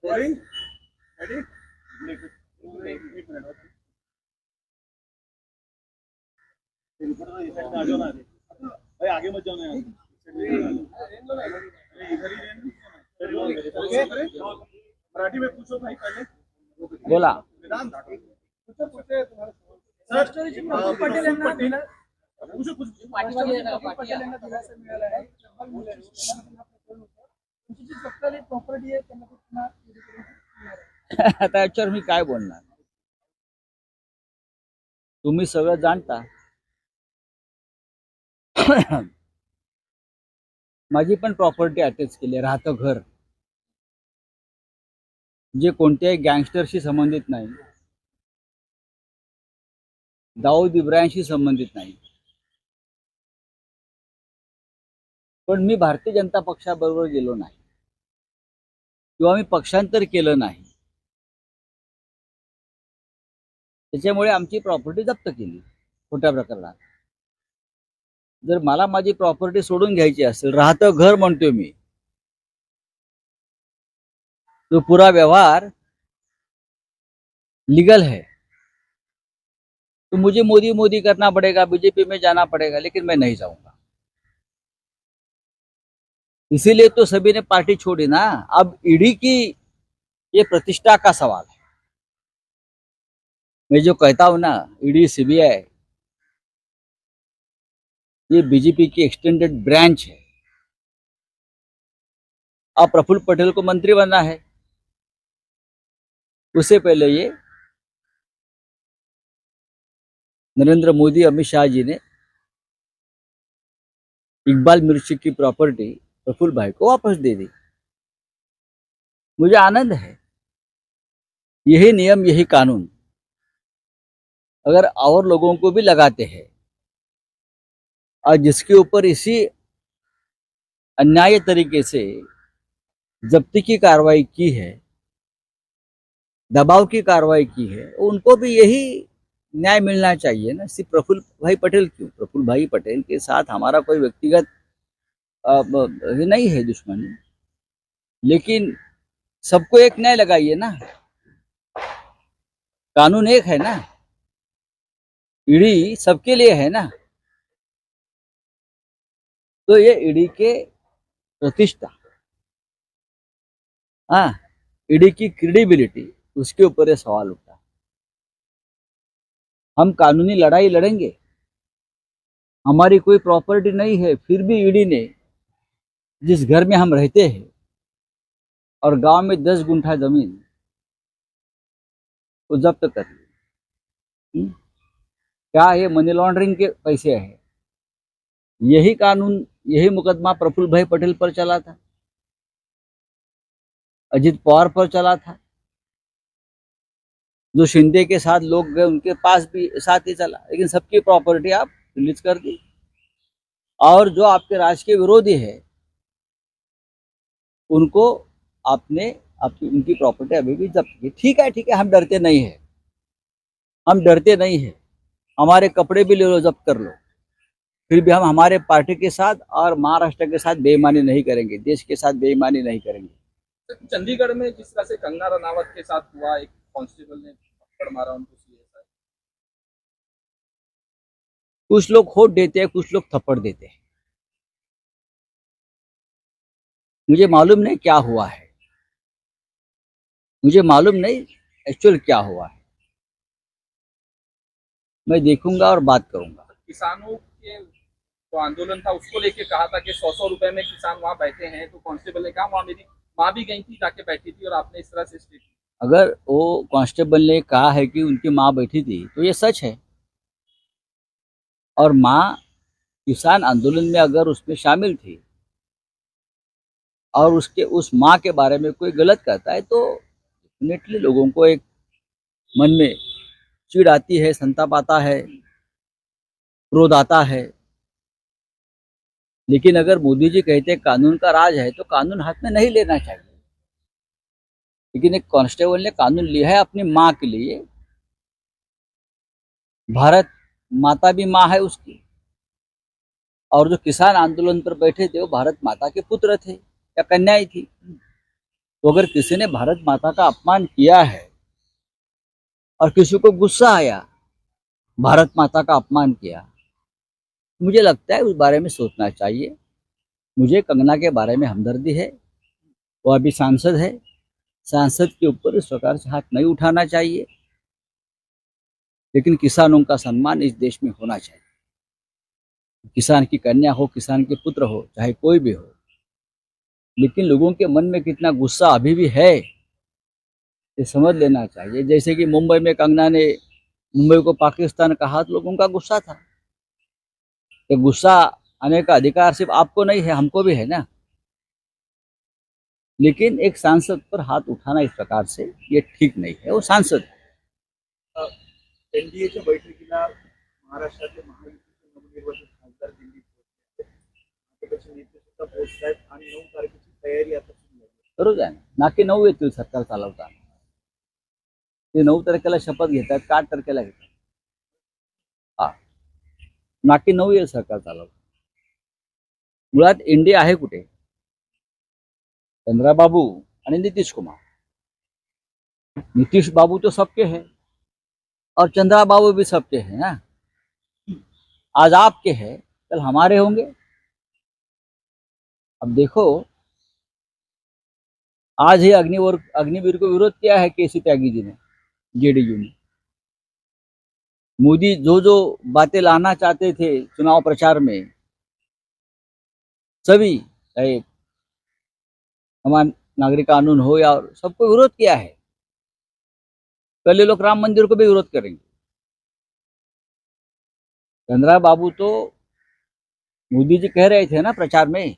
Rolling ready एक minute आ जाओ ना भाई आगे मत जाओ ना इधर ही मराठी में पूछो भाई पहले बोला. वेदांत पूछो पूछे सर पटेल यांना दिला पूछो पूछो पटेल यांना दिलासा मिळाला आहे तुमची जी स्वतःची प्रॉपर्टी आहे त्यांना पुन्हा आता याच्यावर मी काय बोलणार. तुम्ही सगळं जाणता. माझी पण प्रॉपर्टी अटॅच केली, राहतं घर, जे कोणत्याही गँगस्टरशी संबंधित नाही, दाऊद इब्राहिमशी संबंधित नाही. पण मी भारतीय जनता पक्षाबरोबर गेलो नाही किंवा मी पक्षांतर केलं नाही. त्याच्यामुळे आमची प्रॉपर्टी जप्त केली खोट्या प्रकरणात. जर मला माझी प्रॉपर्टी सोडून घ्यायची असेल, राहतं घर म्हणतोय मी, तो पूरा व्यवहार लीगल है, तो मुझे मोदी मोदी करना पड़ेगा, बीजेपी में जाना पड़ेगा, लेकिन मैं नहीं जाऊंगा. इसीलिए तो सभी ने पार्टी छोड़ी ना. अब ईडी की ये प्रतिष्ठा का सवाल है. मैं जो कहता हूं ना, ईडी सीबीआई ये बीजेपी की एक्सटेंडेड ब्रांच है. अब प्रफुल्ल पटेल को मंत्री बनना है, उससे पहले ये नरेंद्र मोदी, अमित शाह जी ने इकबाल मिर्ची की प्रॉपर्टी प्रफुल्ल भाई को वापस दे दी. मुझे आनंद है. यही नियम, यही कानून अगर और लोगों को भी लगाते हैं और जिसके ऊपर इसी अन्याय तरीके से जब्ती की कार्रवाई की है, दबाव की कार्रवाई की है, उनको भी यही न्याय मिलना चाहिए ना. सिर्फ प्रफुल्ल भाई पटेल क्यों? प्रफुल्ल भाई पटेल के साथ हमारा कोई व्यक्तिगत नहीं है दुश्मनी, लेकिन सबको एक न्याय लगाइए ना. कानून एक है ना, ईडी सबके लिए है ना. तो ये ईडी के प्रतिष्ठा, हाँ, ईडी की क्रेडिबिलिटी, उसके ऊपर ये सवाल उठा. हम कानूनी लड़ाई लड़ेंगे. हमारी कोई प्रॉपर्टी नहीं है, फिर भी ईडी ने जिस घर में हम रहते हैं और गांव में 10 गुंठा जमीन वो जब्त कर ली. क्या ये मनी लॉन्ड्रिंग के पैसे हैं? यही कानून, यही मुकदमा प्रफुल्ल भाई पटेल पर चला था, अजित पवार पर चला था. जो शिंदे के साथ लोग गए उनके पास भी साथ ही चला, लेकिन सबकी प्रॉपर्टी आप रिलीज कर दी. और जो आपके राजकीय विरोधी है उनको आपने उनकी प्रॉपर्टी अभी भी जब्त की. ठीक है, ठीक है, हम डरते नहीं है, हम डरते नहीं है. हमारे कपड़े भी ले लो, जब्त कर लो, फिर भी हम हमारे पार्टी के साथ और महाराष्ट्र के साथ बेईमानी नहीं करेंगे, देश के साथ बेईमानी नहीं करेंगे. चंडीगढ़ में जिस तरह से कंगना रनावत के साथ हुआ, एक कांस्टेबल ने थप्पड़ मारा उनको, कुछ लोग होट देते हैं, कुछ लोग थप्पड़ देते हैं. मुझे मालूम नहीं क्या हुआ है, मुझे मालूम नहीं एक्चुअल क्या हुआ है. मैं देखूंगा और बात करूंगा. किसानों के जो आंदोलन था उसको लेके कहा था कि 100 रुपए में किसान वहां बैठे हैं, तो कांस्टेबल ने कहा वहां मेरी माँ भी गई थी, जाके बैठी थी, और आपने इस तरह से स्टेटमेंट. अगर वो कांस्टेबल ने कहा है कि उनकी माँ बैठी थी तो ये सच है. और माँ किसान आंदोलन में अगर उसमें शामिल थी और उस माँ के बारे में कोई गलत कहता है तो डेफिनेटली लोगों को एक मन में चिढ़ आती है, संताप आता है, क्रोध आता है. लेकिन अगर मोदी जी कहते हैं कानून का राज है तो कानून हाथ में नहीं लेना चाहिए. लेकिन एक कांस्टेबल ने कानून लिया है अपनी माँ के लिए. भारत माता भी माँ है उसकी, और जो किसान आंदोलन पर बैठे थे वो भारत माता के पुत्र थे या कन्याएं थी. तो अगर किसी ने भारत माता का अपमान किया है और किसी को गुस्सा आया, भारत माता का अपमान किया, मुझे लगता है उस बारे में सोचना चाहिए। मुझे कंगना के बारे में हमदर्दी है, वो अभी सांसद है, सांसद के ऊपर इस प्रकार से हाथ नहीं उठाना चाहिए। लेकिन किसानों का सम्मान इस देश में होना चाहिए। किसान की कन्या हो, किसान के पुत्र हो, चाहे कोई भी हो, लेकिन लोगों के मन में कितना गुस्सा अभी भी है ये समझ लेना चाहिए। जैसे कि मुंबई में कंगना ने मुंबई को पाकिस्तान कहा तो लोगों का गुस्सा था। ये गुस्सा आने का अधिकार सिर्फ आपको नहीं है, हमको भी है ना। लेकिन एक सांसद पर हाथ उठाना इस प्रकार से ये ठीक नहीं है। वो सांसद है। एनडीएच्या बैठकीला महाराष्ट्रातले महायुतीचे नवनिर्वाचित खासदार दिल्लीत पोहोचले आहेत. भाजपचे नेते सुद्धा पोहोचले आहेत आणि 9 तारखेची तयारी आता सुरू आहे. बरोबर आहे ना. नाकी 9 येतील सरकार चालवताना. ते 9 तारखेला शपथ घेतात का 8 तारखेला घेतात? हा, नाकी 9 येईल सरकार चालवताना. मुळात इंडिया आहे कुठे? चंद्रबाबू आणि नितीश कुमार. नीतीश बाबू तो सबके हैं और चंद्रा बाबू भी सबके हैं ना। आज आपके हैं, कल हमारे होंगे। अब देखो, आज ही अग्निवीर को विरोध किया है केसी त्यागी जी ने, जेडीयू ने। मोदी जो जो बातें लाना चाहते थे चुनाव प्रचार में, सभी चाहे समान नागरिक कानून हो या सबको विरोध किया है। कल ये लोग राम मंदिर को भी विरोध करेंगे। चंद्रा बाबू तो मोदी जी कह रहे थे ना प्रचार में,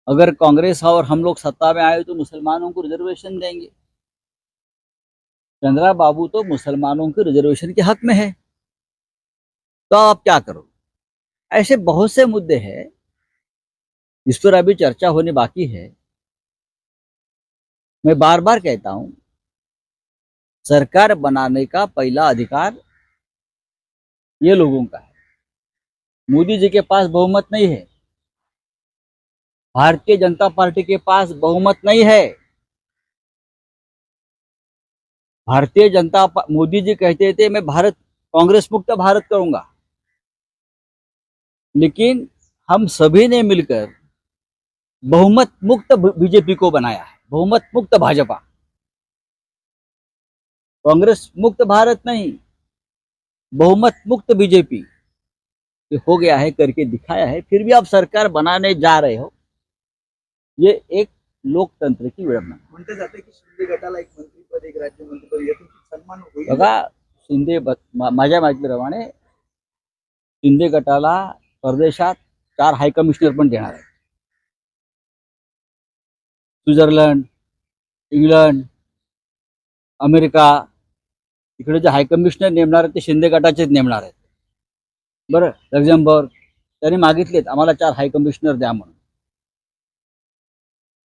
अगर कांग्रेस और हम लोग सत्ता में आए तो मुसलमानों को रिजर्वेशन देंगे। चंद्रा बाबू तो मुसलमानों के रिजर्वेशन के हक में है, तो आप क्या करो? ऐसे बहुत से मुद्दे हैं जिस पर अभी चर्चा होने बाकी है। मैं बार बार कहता हूं, सरकार बनाने का पहला अधिकार ये लोगों का है। मोदी जी के पास बहुमत नहीं है, भारतीय जनता पार्टी के पास बहुमत नहीं है। मोदी जी कहते थे मैं कांग्रेस मुक्त भारत करूंगा, लेकिन हम सभी ने मिलकर बहुमत मुक्त बीजेपी को बनाया है, बहुमत मुक्त भाजपा। कांग्रेस मुक्त भारत नहीं, बहुमत मुक्त बीजेपी हो गया है, करके दिखाया है। फिर भी आप सरकार बनाने जा रहे हो, ये एक लोकतंत्र की विडंबना। म्हणते जाते की शिंदे गटाला एक मंत्रीपद, एक राज्यमंत्रीपद यातून सन्मान होईल. बघा, माझ्या माहितीप्रमाणे शिंदे गटाला परदेशात 4 हाय कमिशनर पण देणार आहेत. स्वित्झर्लंड, इंग्लंड, अमेरिका, इकडे जे हाय कमिशनर नेमणार आहेत ते शिंदे गटाचेच नेमणार आहेत. बरं, लक्झमबर्ग त्यांनी मागितलेत आम्हाला 4 हाय कमिशनर द्या म्हणून.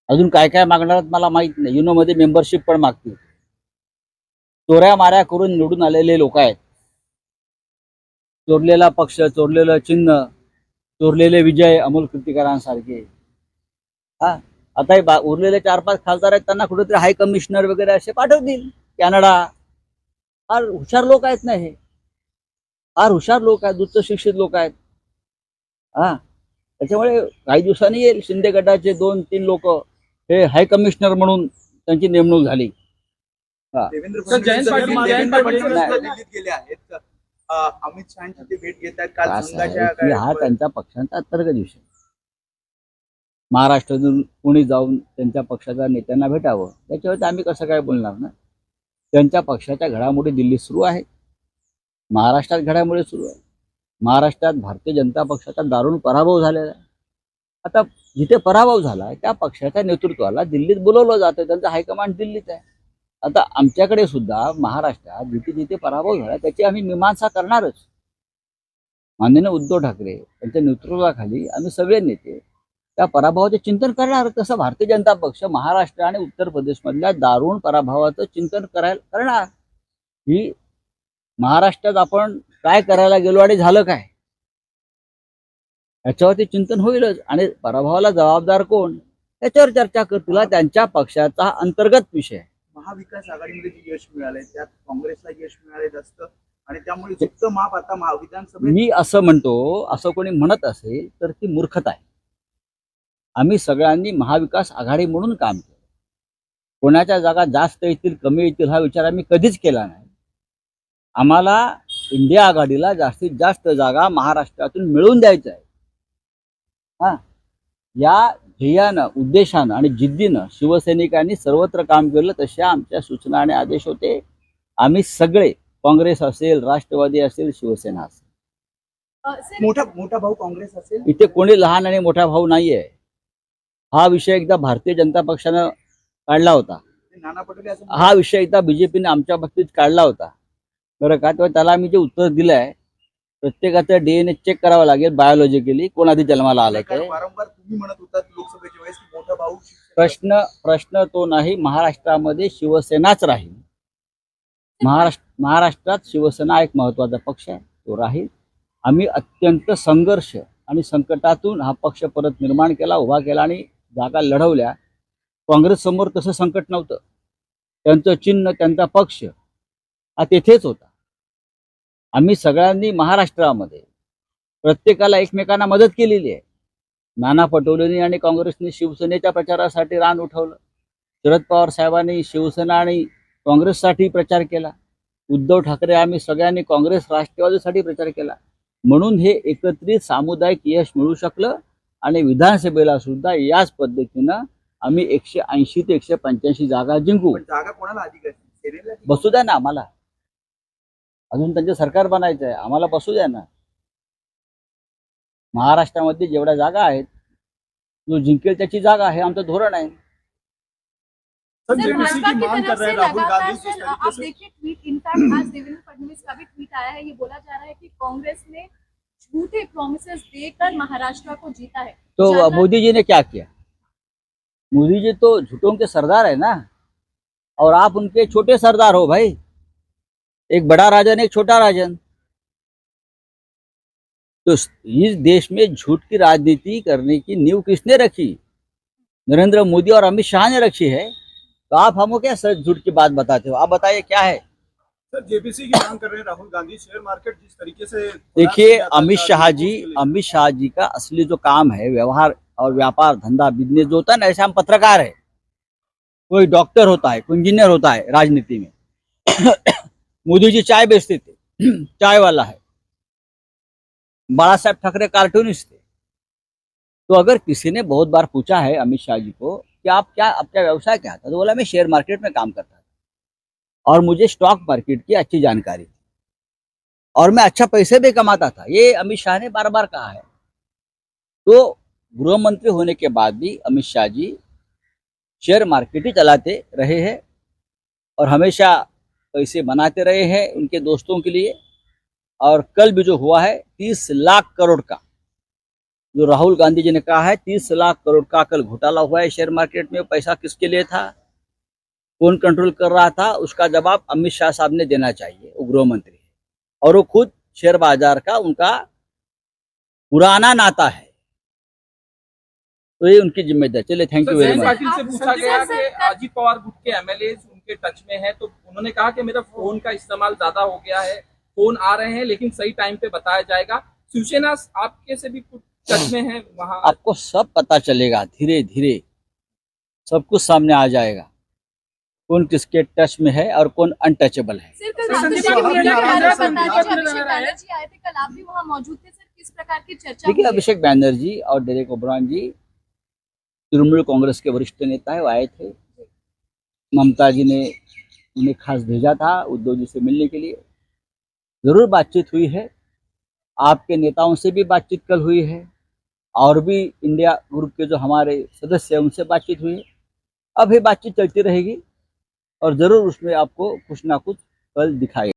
अजून काय काय मागणार आहेत मला माहित नाही. युनो मध्ये मेंबरशिप पण मागतील. चोऱ्या माऱ्या करून निवडून आलेले लोक आहेत. चोरलेला पक्ष, चोरलेलं चिन्ह, चोरलेले विजय, अमोल कृतिकारांसारखे. हा, आता हे उरलेले 4-5 खासदार आहेत, त्यांना कुठेतरी हाय कमिशनर वगैरे असे पाठवतील. कॅनडा. फार हुशार लोक आहेत ना हे, फार हुशार लोक आहेत, उच्च शिक्षित लोक आहेत. हा, त्याच्यामुळे काही दिवसांनी येईल शिंदे गटाचे 2-3 लोक हे हाय कमिशनर म्हणून त्यांची नेमणूक झाली. देवेंद्र जयंत फडणवीस पाटील दिल्लीत गेले आहेत. अमित शहाची ते भेट घेतात काल संघाच्या. हा त्यांच्या पक्षांचा अंतर्गत विषय. महाराष्ट्रातून कोणी जाऊन त्यांच्या पक्षाच्या नेत्यांना भेटावं त्याच्यावर आम्ही कसं काय बोलणार ना. त्यांच्या पक्षाच्या घडामोडी दिल्लीत सुरू आहेत, महाराष्ट्रात घडामोडी सुरू आहे. महाराष्ट्रात भारतीय जनता पक्षाचा दारुण पराभव झालेला आहे. आता जिथे पराभव झाला त्या पक्षाच्या नेतृत्वाला दिल्लीत बोलवलं जातं, त्यांचा हायकमांड दिल्लीत आहे. आता आमच्याकडे सुद्धा महाराष्ट्रात जिथे जिथे पराभव झाला त्याची आम्ही मीमांसा करणारच. माननीय उद्धव ठाकरे यांच्या नेतृत्वाखाली आम्ही सगळे नेते त्या पराभवाचे चिंतन करणार. तसं भारतीय जनता पक्ष महाराष्ट्र आणि उत्तर प्रदेशमधल्या दारुण पराभवाचं चिंतन करणार. ही महाराष्ट्रात आपण काय करायला गेलो आणि झालं काय याच्यावरती चिंतन होईलच. आणि पराभवाला जबाबदार कोण त्याच्यावर चर्चा करतील हा त्यांच्या पक्षाचा अंतर्गत विषय आहे. महाविकास आघाडीमध्ये जे यश मिळालंय त्यात काँग्रेसला यश मिळाले जास्त आणि त्यामुळे सुप्त माप आता विधानसभेत मी असं म्हणतो, असं कोणी म्हणत असेल तर ती मूर्खता आहे. आम्ही सगळ्यांनी महाविकास आघाडी म्हणून काम केलं. कोणाच्या जागा जास्त येतील कमी येतील हा विचार आम्ही कधीच केला नाही. आम्हाला इंडिया आघाडीला जास्तीत जास्त जागा महाराष्ट्रातून मिळवून द्यायचं आहे. हा, या ध्येयानं उद्देशानं आणि जिद्दीनं शिवसैनिकांनी सर्वत्र काम केलं. तशा आमच्या सूचना आणि आदेश होते. आम्ही सगळे, काँग्रेस असेल, राष्ट्रवादी असेल, शिवसेना असेल, मोठा भाऊ काँग्रेस असेल, इथे कोणी लहान आणि मोठा भाऊ नाहीये. हा विषय एकदा भारतीय जनता पक्षानं काढला होता. नाना पटोले असं हा विषय एकदा बीजेपीने आमच्या बाबतीत काढला होता बरं का. तेव्हा त्याला आम्ही जे उत्तर दिलं आहे, प्रत्येकाचं DNA चेक करावं लागेल बायोलॉजिकली, कोण आधी जन्माला आलं कारण ते. वारंवार तुम्ही म्हणत होतात लोकसभेच्या वेळेस की मोठा भाऊ शिवसेना प्रश्न तो नाही. महाराष्ट्रामध्ये शिवसेनाच राहील. महाराष्ट्रात शिवसेना एक महत्वाचा पक्ष आहे, तो राहील. आम्ही अत्यंत संघर्ष आणि संकटातून हा पक्ष परत निर्माण केला, उभा केला आणि जागा लढवल्या. काँग्रेस समोर तसं संकट नव्हतं. त्यांचं चिन्ह, त्यांचा पक्ष हा तेथेच होता. आम्ही सगळ्यांनी महाराष्ट्रामध्ये प्रत्येकाला एकमेकांना मदत केलेली आहे. नाना पटोलेंनी आणि काँग्रेसने शिवसेनेच्या प्रचारासाठी रान उठवलं. शरद पवार साहेबांनी शिवसेना आणि काँग्रेससाठी प्रचार केला. उद्धव ठाकरे आम्ही सगळ्यांनी काँग्रेस राष्ट्रवादीसाठी प्रचार केला. म्हणून हे एकत्रित सामुदायिक यश मिळू शकलं आणि विधानसभेला सुद्धा याच पद्धतीनं आम्ही 180 ते 185 जागा जिंकू. पण जागा कोणाला अधिक आहे? सेनेला की बसू द्या ना आम्हाला. अजून त्यांचं सरकार बनायचं आहे, आम्हाला बसू द्या ना. महाराष्ट्रामध्ये जेवढ्या जागा आहेत, जो जिंकेल त्याची जागा आहे, आमचं धोरण आहे. सर, सर, जेडीसी भाजपा की की मांग तरफ कर रहे हैं से राहुल लगातार गांधी जिस सर, तरीके आप से देखिए ट्वीट, इनफैक्ट आज देवेंद्र फडणवीस का भी ट्वीट आया है. ये बोला जा रहा है कि कांग्रेस ने झूठे प्रॉमिसेस देकर महाराष्ट्र को जीता है. तो ज्यादा- मोदी जी ने क्या किया? मोदी जी तो झूठों के सरदार है ना, और आप उनके छोटे सरदार हो भाई. एक बड़ा राजन, एक छोटा राजन. तो इस देश में झूठ की राजनीति करने की नींव किसने रखी? नरेंद्र मोदी और अमित शाह ने रखी है. तो आप हमको क्या सर झूठ की बात बताते हो? आप बताइए क्या है? सर, जेबीसी की मांग कर रहे हैं राहुल गांधी. शेयर मार्केट जिस तरीके से देखिए, अमित शाह जी का असली जो काम है, व्यवहार और व्यापार धंधा बिजनेस जो होता है ना, ऐसे हम पत्रकार है, कोई डॉक्टर होता है, कोई इंजीनियर होता है राजनीति में. मोदी जी चाय बेचते थे, चाय वाला है. बाला साहब ठाकरे कार्टूनिस्ट थे. तो अगर किसी ने बहुत बार पूछा है अमित शाह जी को कि आपका व्यवसाय क्या था, तो बोला मैं शेयर मार्केट में काम करता था और मुझे स्टॉक मार्केट की अच्छी जानकारी थी और मैं अच्छा पैसे भी कमाता था. ये अमित शाह ने बार बार कहा है. तो गृह मंत्री होने के बाद भी अमित शाह जी शेयर मार्केट ही चलाते रहे हैं और हमेशा पैसे बनाते रहे हैं उनके दोस्तों के लिए. और कल भी जो हुआ है 30 लाख करोड़ का, जो राहुल गांधी जी ने कहा है 30 लाख करोड़ का कल घोटाला हुआ है शेयर मार्केट में. पैसा किसके लिए था, कौन कंट्रोल कर रहा था, उसका जवाब अमित शाह साहब ने देना चाहिए. वो गृह मंत्री है और वो खुद शेयर बाजार का उनका पुराना नाता है. तो ये उनकी जिम्मेदारी. चलिए, thank you very Jayant much. Patil से पूछा गया सर, कि अजीत पवार गुट के MLA उनके टच में है, तो उन्होंने कहा कि मेरा फोन का इस्तेमाल ज्यादा हो गया है, फोन आ रहे हैं लेकिन सही टाइम पे बताया जाएगा. शिवसेना आपके से भी कुछ टच में है वहाँ? आपको सब पता चलेगा, धीरे धीरे सब कुछ सामने आ जाएगा, कौन किसके टच में है और कौन अनटचेबल है. सर, कल सर, राष्ट्रपति संदीप मीडिया के बाबू बारे में सर, बता संदीप दीजिए. बाबू अभिषेक बैनर्जी आए थे कल, आप भी वहाँ मौजूद थे. सर, किस प्रकार की चर्चा देखिए, हुई है? अभिषेक बैनर्जी और डेरेक ओब्रायन जी तृणमूल कांग्रेस के वरिष्ठ नेता है, वो आए थे. ममता जी ने उन्हें खास भेजा था उद्धव जी से मिलने के लिए. जरूर बातचीत हुई है, आपके नेताओं से भी बातचीत कल हुई है और भी इंडिया ग्रुप के जो हमारे सदस्य हैं उनसे बातचीत हुई है. अब ये बातचीत चलती रहेगी और जरूर उसमें आपको कुछ ना कुछ कल दिखाएगा.